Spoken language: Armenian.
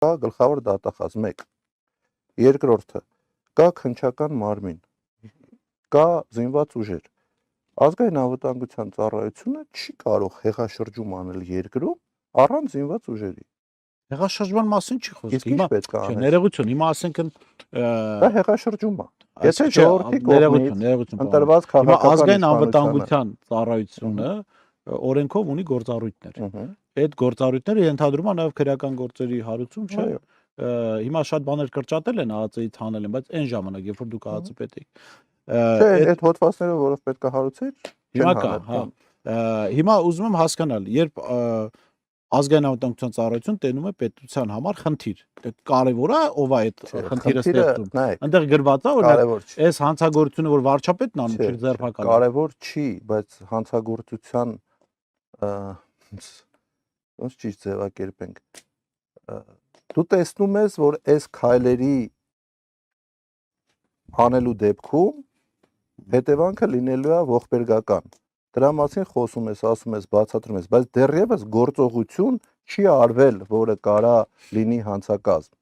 կա գլխավոր դատախազ 1, երկրորդը կա քննչական մարմին, կա զինված ուժեր։ Ազգային անվտանգության ծառայությունը չի կարող հեղաշրջում անել երկրում առանց զինված ուժերի։ Հեղաշրջման մասին չի խոսքը։ Իսկ ինչ պետք է անել։ Ներողություն, հիմա ասենք դա հեղաշրջում է։ Եթե ժողովրդի կողմից ընտրված քաղաքական ազգային անվտանգության ծառայությունը օրենքով ունի գործառույթներ։ Այդ գործառույթները ենթադրում են նաև քրեական գործերի հարուցում, չէ՞։ Հիմա շատ բաներ կրճատել են ԱԱԾ-ից հանել են, բայց այն ժամանակ, երբ որ դուք ԱԱԾ պետ եք։ Չէ, այդ հոդվածները, որով պետք է հարուցեիր, հիմա կա, հա։ Հիմա ուզում եմ հասկանալ, երբ ազգային անվտանգության ծառայություն տենում է պետության համար խնդիր, կարևոր է, ով է այդ խնդիրը ստեղծում։ Այնտեղ գրված է, օրինակ, այս հանցագործությունը, որ վարչապետն անում, չի ձերբակալում։ Կարևոր չի, բայց հանցագործության ոնց ճիշտ ձևակերպենք։ Դու տեսնում ես, որ այս քայլերի անելու դեպքում հետևանքը լինելու է ողբերգական։ Դրա մասին խոսում ես, ասում ես, բացատրում ես, բայց դեռևս գործողություն չի արվել, որը կարա լինի հանցակազմ։